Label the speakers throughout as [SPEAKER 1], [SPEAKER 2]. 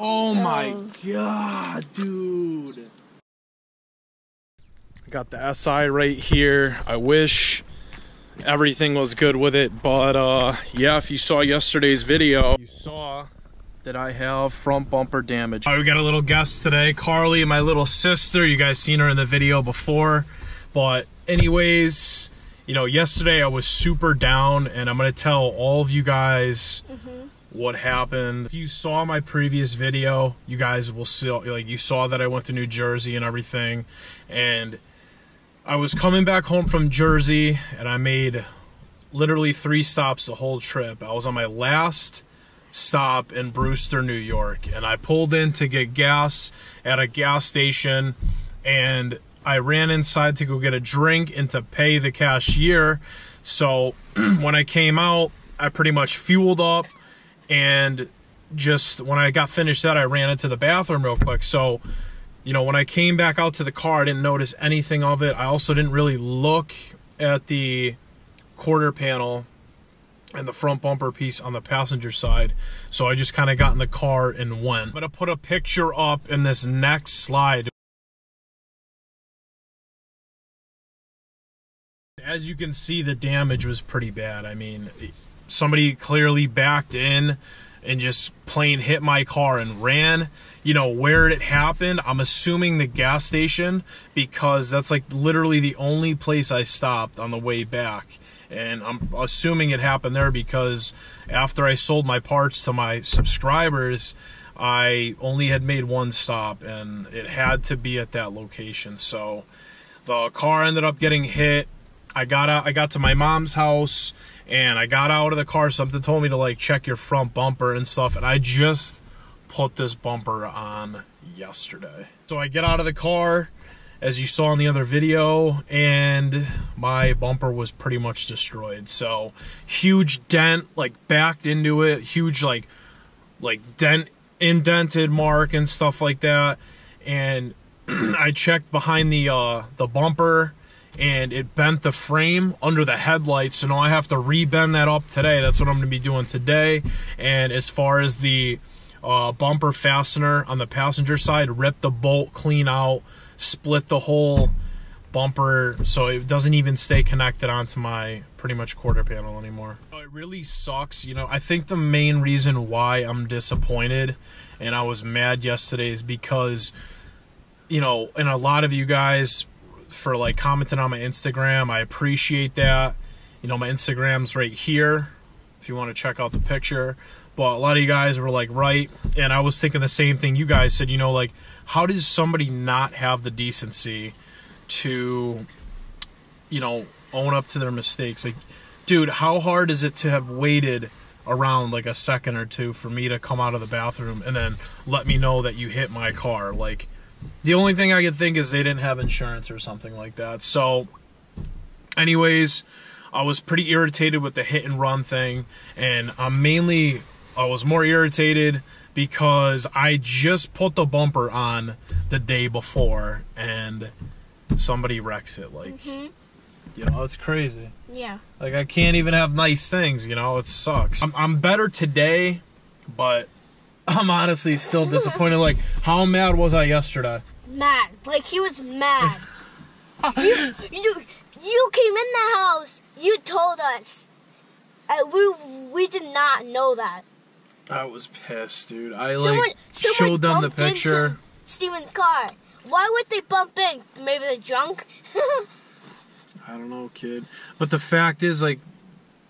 [SPEAKER 1] Oh my god, dude. I got the SI right here. I wish everything was good with it, but yeah, if you saw yesterday's video, you saw that I have front bumper damage. All right, we got a little guest today, Carly, my little sister. You guys seen her in the video before, but anyways, you know, yesterday I was super down, and I'm gonna tell all of you guys what happened. If you saw my previous video, you guys will see, like, you saw that I went to New Jersey and everything, and I was coming back home from Jersey, and I made literally 3 stops the whole trip. I was on my last stop in Brewster, New York, and I pulled in to get gas at a gas station, and I ran inside to go get a drink and to pay the cashier. So when I came out, I pretty much fueled up, and just when I got finished that, I ran into the bathroom real quick. So, you know, when I came back out to the car, I didn't notice anything of it. I also didn't really look at the quarter panel and the front bumper piece on the passenger side. So I just kind of got in the car and went. I'm going to put a picture up in this next slide. As you can see, the damage was pretty bad. I mean, somebody clearly backed in and just plain hit my car and ran. You know, where it happened, I'm assuming the gas station, because that's like literally the only place I stopped on the way back. And I'm assuming it happened there because after I sold my parts to my subscribers, I only had made 1 stop, and it had to be at that location. So the car ended up getting hit. I got to my mom's house, and I got out of the car. Something told me to, like, check your front bumper and stuff, and I just put this bumper on yesterday. So I get out of the car, as you saw in the other video, and my bumper was pretty much destroyed. So huge dent, like, backed into it, huge like indented mark and stuff like that. And I checked behind the bumper, and it bent the frame under the headlights. So now I have to re-bend that up today. That's what I'm going to be doing today. And as far as the bumper fastener on the passenger side, rip the bolt clean out, split the whole bumper so it doesn't even stay connected onto my pretty much quarter panel anymore. It really sucks. You know, I think the main reason why I'm disappointed and I was mad yesterday is because, you know, and a lot of you guys for, like, commenting on my Instagram, I appreciate that. You know, my Instagram's right here if you want to check out the picture. But a lot of you guys were like, right, and I was thinking the same thing you guys said. You know, like, how does somebody not have the decency to, you know, own up to their mistakes? Like, dude, how hard is it to have waited around like a second or two for me to come out of the bathroom and then let me know that you hit my car? Like, the only thing I could think is they didn't have insurance or something like that. So anyways, I was pretty irritated with the hit and run thing, and I was more irritated because I just put the bumper on the day before and somebody wrecks it. Like, you know, it's crazy. Yeah. Like, I can't even have nice things, you know, it sucks. I'm better today, but I'm honestly still disappointed. Like, how mad was I yesterday?
[SPEAKER 2] Mad. Like, he was mad. You came in the house. You told us. We did not know that.
[SPEAKER 1] I was pissed, dude. Someone showed them the picture.
[SPEAKER 2] Steven's car. Why would they bump in? Maybe they're drunk?
[SPEAKER 1] I don't know, kid. But the fact is, like,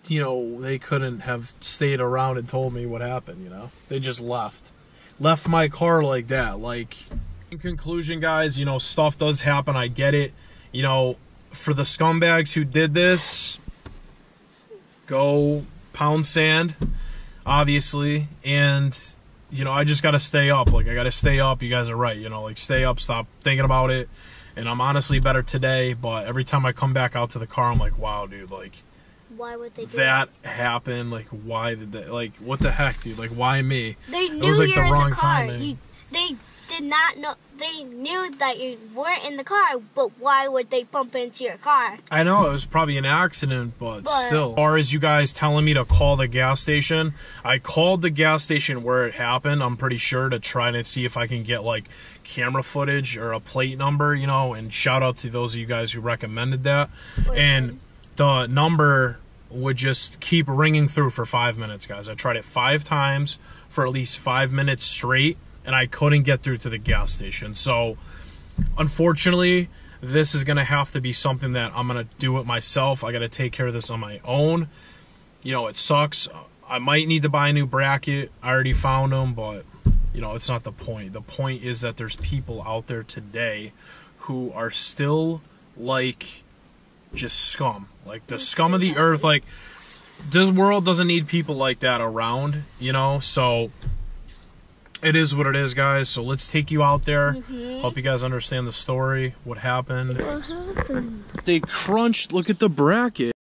[SPEAKER 1] you know, they couldn't have stayed around and told me what happened, you know? They just left. Left my car like that. Like, in conclusion, guys, you know, stuff does happen. I get it. You know, for the scumbags who did this, go pound sand, obviously. And, you know, I just got to stay up. Like, I got to stay up. You guys are right. You know, like, stay up, stop thinking about it. And I'm honestly better today, but every time I come back out to the car, I'm like, wow, dude, like,
[SPEAKER 2] why would they do
[SPEAKER 1] that happen? Like, why did that? Like, what the heck, dude? Like, why me?
[SPEAKER 2] They knew
[SPEAKER 1] it was like
[SPEAKER 2] you
[SPEAKER 1] the
[SPEAKER 2] were
[SPEAKER 1] wrong
[SPEAKER 2] in the car.
[SPEAKER 1] timing.
[SPEAKER 2] They did not know. They knew that you weren't in the car, but why would they bump into your car?
[SPEAKER 1] I know it was probably an accident, but still. As far as you guys telling me to call the gas station, I called the gas station where it happened. I'm pretty sure to try to see if I can get like camera footage or a plate number, you know. And shout out to those of you guys who recommended that. And the number would just keep ringing through for 5 minutes, guys. I tried it 5 times for at least 5 minutes straight, and I couldn't get through to the gas station. So unfortunately, this is gonna have to be something that I'm gonna do it myself. I gotta take care of this on my own. You know, it sucks. I might need to buy a new bracket. I already found them, but you know, it's not the point. The point is that there's people out there today who are still like just scum, like the scum of the earth. Like, this world doesn't need people like that around, you know. So it is what it is, guys. So let's take you out there. Help you guys understand the story, what happened.
[SPEAKER 2] What happened?
[SPEAKER 1] They crunched. Look at the bracket.